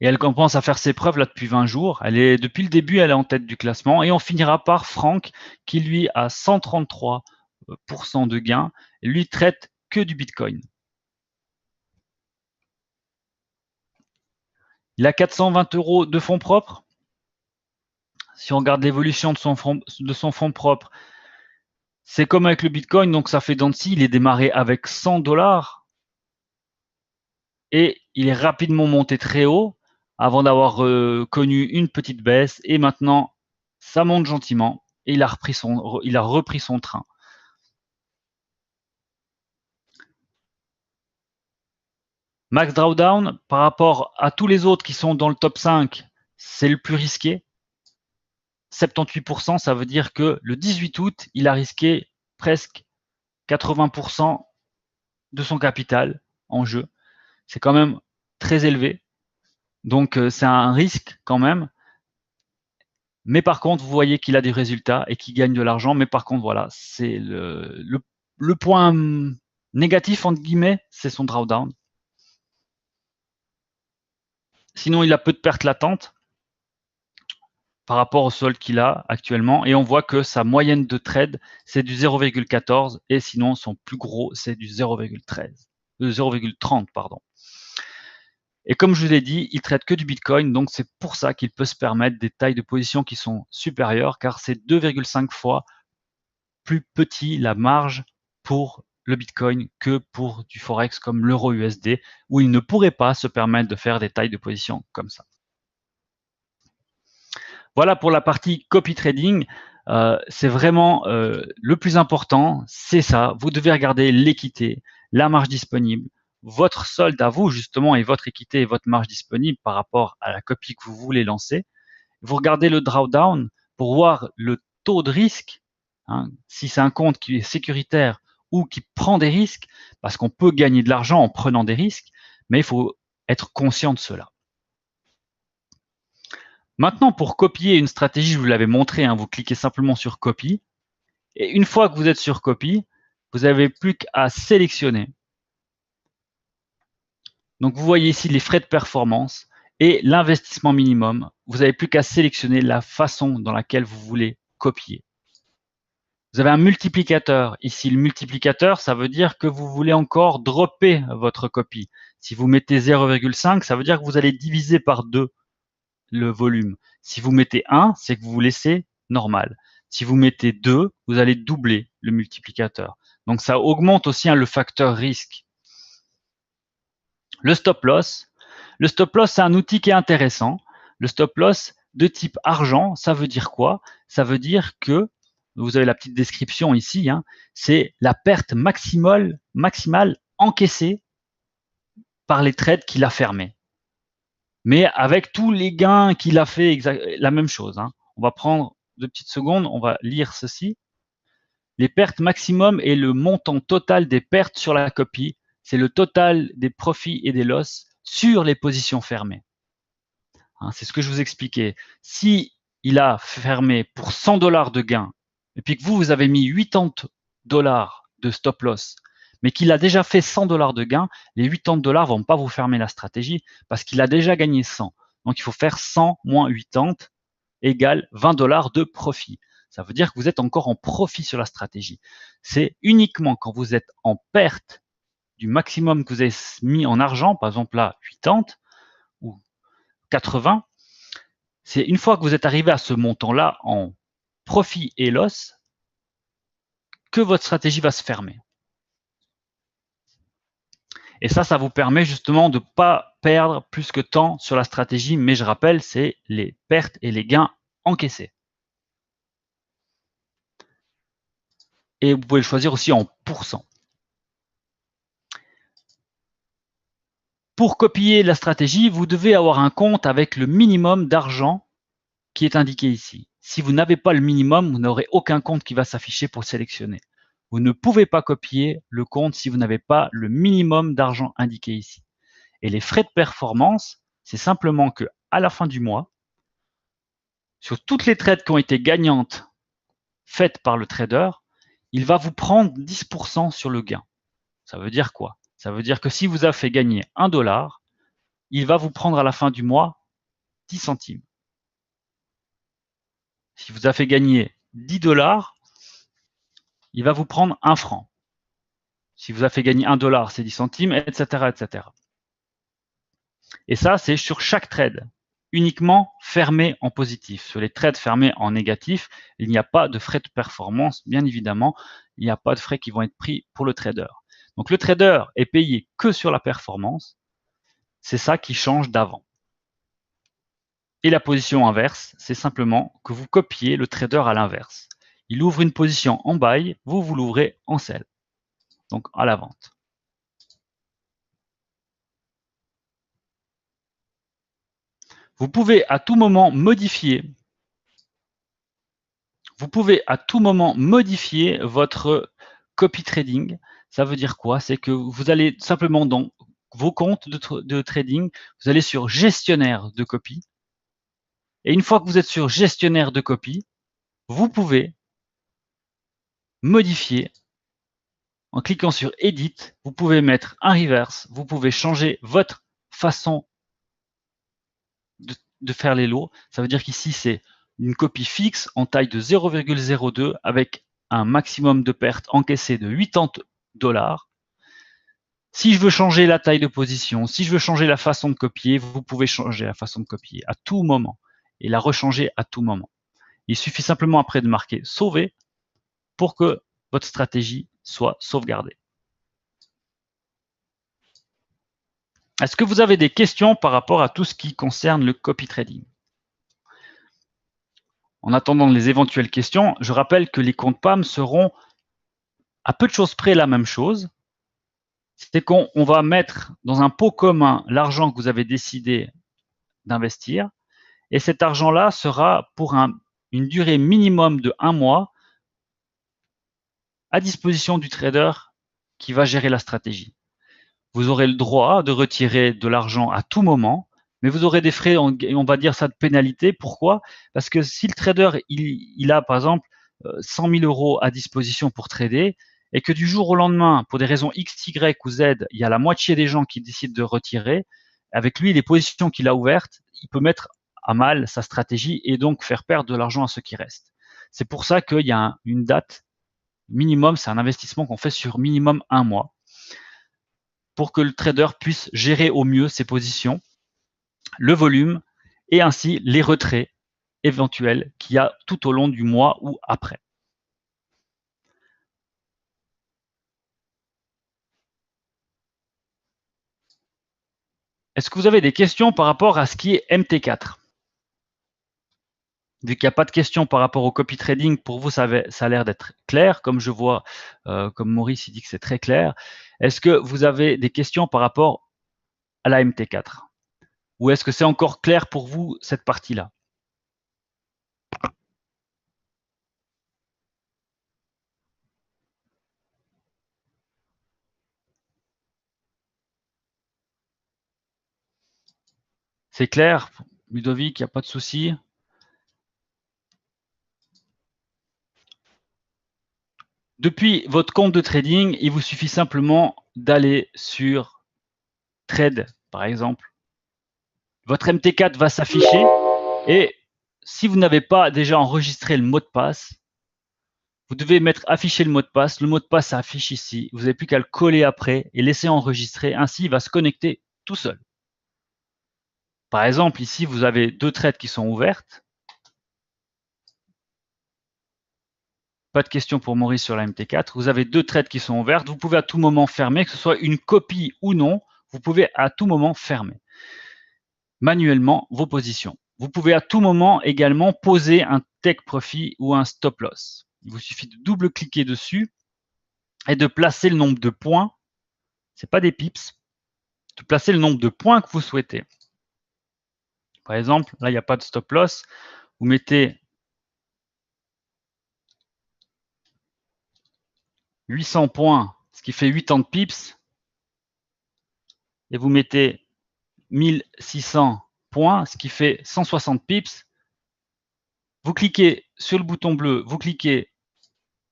Et elle commence à faire ses preuves là depuis 20 jours. Depuis le début, elle est en tête du classement. Et on finira par Franck, qui lui a 133% de gains. Et lui traite que du Bitcoin. Il a 420 € de fonds propres. Si on regarde l'évolution de son fonds propre, c'est comme avec le Bitcoin, donc ça fait dents de scie. Il est démarré avec 100 $ et il est rapidement monté très haut avant d'avoir connu une petite baisse. Et maintenant, ça monte gentiment et il a repris son train. Max Drawdown, par rapport à tous les autres qui sont dans le top 5, c'est le plus risqué. 78%, ça veut dire que le 18 août, il a risqué presque 80% de son capital en jeu. C'est quand même très élevé. Donc, c'est un risque quand même. Mais par contre, vous voyez qu'il a des résultats et qu'il gagne de l'argent. Mais par contre, voilà, c'est le point négatif, entre guillemets, c'est son drawdown. Sinon, il a peu de pertes latentes par rapport au solde qu'il a actuellement. Et on voit que sa moyenne de trade, c'est du 0,14 et sinon, son plus gros, c'est du 0,30, pardon. Et comme je vous l'ai dit, il traite que du Bitcoin, donc c'est pour ça qu'il peut se permettre des tailles de position qui sont supérieures, car c'est 2,5 fois plus petit la marge pour le Bitcoin que pour du Forex comme l'euro USD, où il ne pourrait pas se permettre de faire des tailles de position comme ça. Voilà pour la partie copy trading. C'est vraiment le plus important, c'est ça. Vous devez regarder l'équité, la marge disponible, votre solde à vous justement et votre équité et votre marge disponible par rapport à la copie que vous voulez lancer. Vous regardez le drawdown pour voir le taux de risque, si c'est un compte qui est sécuritaire ou qui prend des risques, parce qu'on peut gagner de l'argent en prenant des risques, mais il faut être conscient de cela. Maintenant, pour copier une stratégie, je vous l'avais montré, vous cliquez simplement sur copie. Et une fois que vous êtes sur copie, vous n'avez plus qu'à sélectionner. Donc, vous voyez ici les frais de performance et l'investissement minimum. Vous n'avez plus qu'à sélectionner la façon dans laquelle vous voulez copier. Vous avez un multiplicateur. Ici, le multiplicateur, ça veut dire que vous voulez encore dropper votre copie. Si vous mettez 0,5, ça veut dire que vous allez diviser par 2 le volume. Si vous mettez 1, c'est que vous vous laissez normal. Si vous mettez 2, vous allez doubler. le multiplicateur. Donc ça augmente aussi le facteur risque. Le stop loss, c'est un outil qui est intéressant. Le stop loss de type argent, ça veut dire quoi? Ça veut dire que, vous avez la petite description ici, hein, c'est la perte maximale encaissée par les trades qu'il a fermés. Mais avec tous les gains qu'il a fait, la même chose. Hein. On va prendre 2 petites secondes, on va lire ceci. Les pertes maximum est le montant total des pertes sur la copie. C'est le total des profits et des losses sur les positions fermées. Hein, c'est ce que je vous expliquais. Si il a fermé pour 100 $ de gain, et puis que vous avez mis 80 $ de stop loss, mais qu'il a déjà fait 100 $ de gain, les 80 $ vont pas vous fermer la stratégie parce qu'il a déjà gagné 100. Donc il faut faire 100 moins 80 égale 20 $ de profit. Ça veut dire que vous êtes encore en profit sur la stratégie. C'est uniquement quand vous êtes en perte du maximum que vous avez mis en argent, par exemple là 80 ou 80, c'est une fois que vous êtes arrivé à ce montant-là en profit et loss que votre stratégie va se fermer. Et ça vous permet justement de ne pas perdre plus que temps sur la stratégie, mais je rappelle, c'est les pertes et les gains encaissés. Et vous pouvez le choisir aussi en pourcent. Pour copier la stratégie, vous devez avoir un compte avec le minimum d'argent qui est indiqué ici. Si vous n'avez pas le minimum, vous n'aurez aucun compte qui va s'afficher pour sélectionner. Vous ne pouvez pas copier le compte si vous n'avez pas le minimum d'argent indiqué ici. Et les frais de performance, c'est simplement que à la fin du mois, sur toutes les trades qui ont été gagnantes faites par le trader, il va vous prendre 10% sur le gain. Ça veut dire quoi? Ça veut dire que si vous avez fait gagner 1 $, il va vous prendre à la fin du mois 10 centimes. Si vous avez fait gagner 10 $, il va vous prendre 1 franc. Si vous avez fait gagner 1 $, c'est 10 centimes, etc., etc. Et ça, c'est sur chaque trade, uniquement fermé en positif. Sur les trades fermés en négatif, il n'y a pas de frais de performance, bien évidemment. Il n'y a pas de frais qui vont être pris pour le trader. Donc le trader est payé que sur la performance. C'est ça qui change d'avant. Et la position inverse, c'est simplement que vous copiez le trader à l'inverse. Il ouvre une position en buy, vous l'ouvrez en sell, donc à la vente. Vous pouvez à tout moment modifier votre copy trading. Ça veut dire quoi? C'est que vous allez simplement dans vos comptes de trading, vous allez sur gestionnaire de copie. Et une fois que vous êtes sur gestionnaire de copie, vous pouvez modifier en cliquant sur Edit. Vous pouvez mettre un reverse. Vous pouvez changer votre façon de faire les lots. Ça veut dire qu'ici, c'est une copie fixe en taille de 0,02 avec un maximum de pertes encaissées de 80 $. Si je veux changer la taille de position, si je veux changer la façon de copier, vous pouvez changer la façon de copier à tout moment et la rechanger à tout moment. Il suffit simplement après de marquer sauver pour que votre stratégie soit sauvegardée. Est-ce que vous avez des questions par rapport à tout ce qui concerne le copy trading? En attendant les éventuelles questions, je rappelle que les comptes PAM seront à peu de choses près la même chose. C'est qu'on va mettre dans un pot commun l'argent que vous avez décidé d'investir. Et cet argent-là sera pour une durée minimum de 1 mois à disposition du trader qui va gérer la stratégie. Vous aurez le droit de retirer de l'argent à tout moment, mais vous aurez des frais, on va dire ça, de pénalité. Pourquoi? Parce que si le trader, il a par exemple 100 000 € à disposition pour trader, et que du jour au lendemain, pour des raisons X, Y ou Z, il y a la moitié des gens qui décident de retirer, avec lui, les positions qu'il a ouvertes, il peut mettre à mal sa stratégie et donc faire perdre de l'argent à ceux qui restent. C'est pour ça qu'il y a une date minimum, c'est un investissement qu'on fait sur minimum 1 mois pour que le trader puisse gérer au mieux ses positions, le volume et ainsi les retraits éventuels qu'il y a tout au long du mois ou après. Est-ce que vous avez des questions par rapport à ce qui est MT4? Vu qu'il n'y a pas de questions par rapport au copy trading, pour vous, ça a l'air d'être clair. Comme je vois, comme Maurice, il dit que c'est très clair. Est-ce que vous avez des questions par rapport à la MT4? Ou est-ce que c'est encore clair pour vous, cette partie-là? C'est clair, Ludovic, il n'y a pas de souci? Depuis votre compte de trading, il vous suffit simplement d'aller sur Trade, par exemple. Votre MT4 va s'afficher et si vous n'avez pas déjà enregistré le mot de passe, vous devez mettre afficher le mot de passe. Le mot de passe s'affiche ici. Vous n'avez plus qu'à le coller après et laisser enregistrer. Ainsi, il va se connecter tout seul. Par exemple, ici, vous avez 2 trades qui sont ouvertes. Pas de question pour Maurice sur la MT4. Vous avez 2 trades qui sont ouvertes. Vous pouvez à tout moment fermer, que ce soit une copie ou non. Vous pouvez à tout moment fermer manuellement vos positions. Vous pouvez à tout moment également poser un take profit ou un stop loss. Il vous suffit de double-cliquer dessus et de placer le nombre de points. Ce n'est pas des pips. De placer le nombre de points que vous souhaitez. Par exemple, là, il n'y a pas de stop loss. Vous mettez 800 points, ce qui fait 80 pips. Et vous mettez 1600 points, ce qui fait 160 pips. Vous cliquez sur le bouton bleu, vous cliquez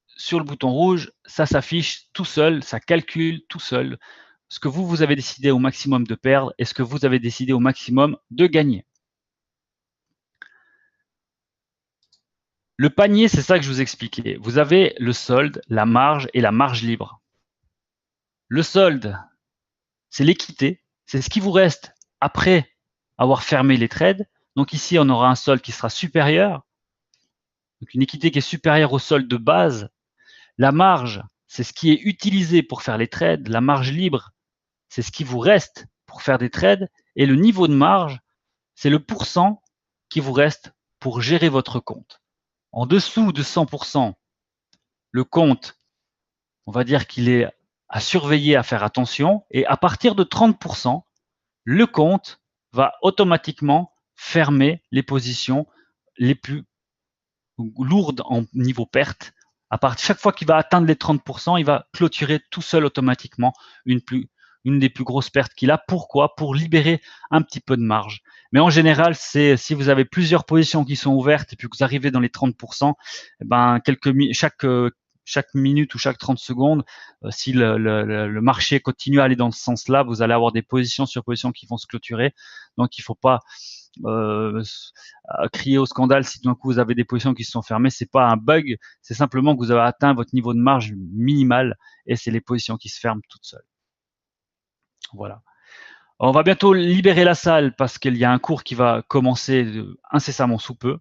sur le bouton rouge, ça s'affiche tout seul, ça calcule tout seul ce que vous avez décidé au maximum de perdre et ce que vous avez décidé au maximum de gagner. Le panier, c'est ça que je vous expliquais. Vous avez le solde, la marge et la marge libre. Le solde, c'est l'équité, c'est ce qui vous reste après avoir fermé les trades. Donc ici, on aura un solde qui sera supérieur, donc une équité qui est supérieure au solde de base. La marge, c'est ce qui est utilisé pour faire les trades. La marge libre, c'est ce qui vous reste pour faire des trades. Et le niveau de marge, c'est le pourcent qui vous reste pour gérer votre compte. En dessous de 100%, le compte, on va dire qu'il est à surveiller, à faire attention. Et à partir de 30%, le compte va automatiquement fermer les positions les plus lourdes en niveau perte. Chaque fois qu'il va atteindre les 30%, il va clôturer tout seul automatiquement une des plus grosses pertes qu'il a. Pourquoi? Pour libérer un petit peu de marge. Mais en général, c'est si vous avez plusieurs positions qui sont ouvertes et puis que vous arrivez dans les 30%, eh ben chaque minute ou chaque 30 secondes, si le marché continue à aller dans ce sens-là, vous allez avoir des positions sur positions qui vont se clôturer. Donc, il ne faut pas crier au scandale si d'un coup vous avez des positions qui se sont fermées. C'est pas un bug, c'est simplement que vous avez atteint votre niveau de marge minimal et c'est les positions qui se ferment toutes seules. Voilà. On va bientôt libérer la salle parce qu'il y a un cours qui va commencer incessamment sous peu.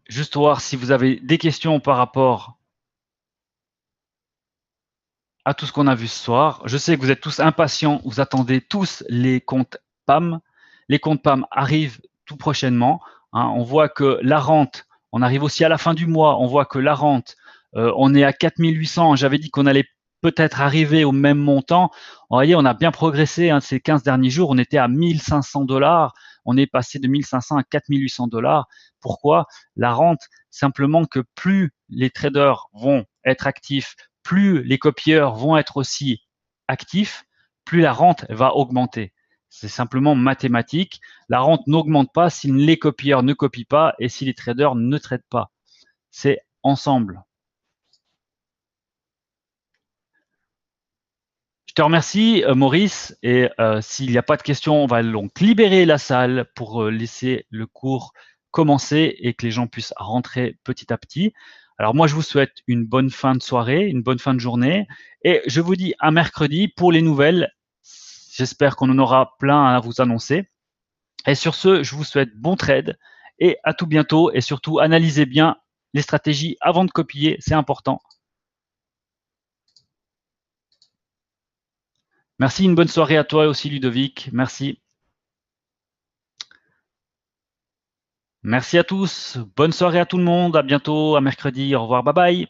Juste voir si vous avez des questions par rapport à tout ce qu'on a vu ce soir. Je sais que vous êtes tous impatients, vous attendez tous les comptes PAM. Les comptes PAM arrivent tout prochainement. On voit que la rente, on arrive aussi à la fin du mois, on voit que la rente, on est à 4800. J'avais dit qu'on allait peut-être arriver au même montant. Vous voyez, on a bien progressé ces 15 derniers jours. On était à 1500 $. On est passé de 1500 à 4800 $. Pourquoi? La rente, simplement que plus les traders vont être actifs, plus les copieurs vont être aussi actifs, plus la rente va augmenter. C'est simplement mathématique. La rente n'augmente pas si les copieurs ne copient pas et si les traders ne tradent pas. C'est ensemble. Je te remercie, Maurice. Et s'il n'y a pas de questions, on va donc libérer la salle pour laisser le cours commencer et que les gens puissent rentrer petit à petit. Alors moi, je vous souhaite une bonne fin de soirée, une bonne fin de journée. Et je vous dis à mercredi pour les nouvelles. J'espère qu'on en aura plein à vous annoncer. Et sur ce, je vous souhaite bon trade et à tout bientôt. Et surtout, analysez bien les stratégies avant de copier, c'est important. Merci, une bonne soirée à toi aussi, Ludovic. Merci. Merci à tous. Bonne soirée à tout le monde. À bientôt, à mercredi. Au revoir. Bye bye.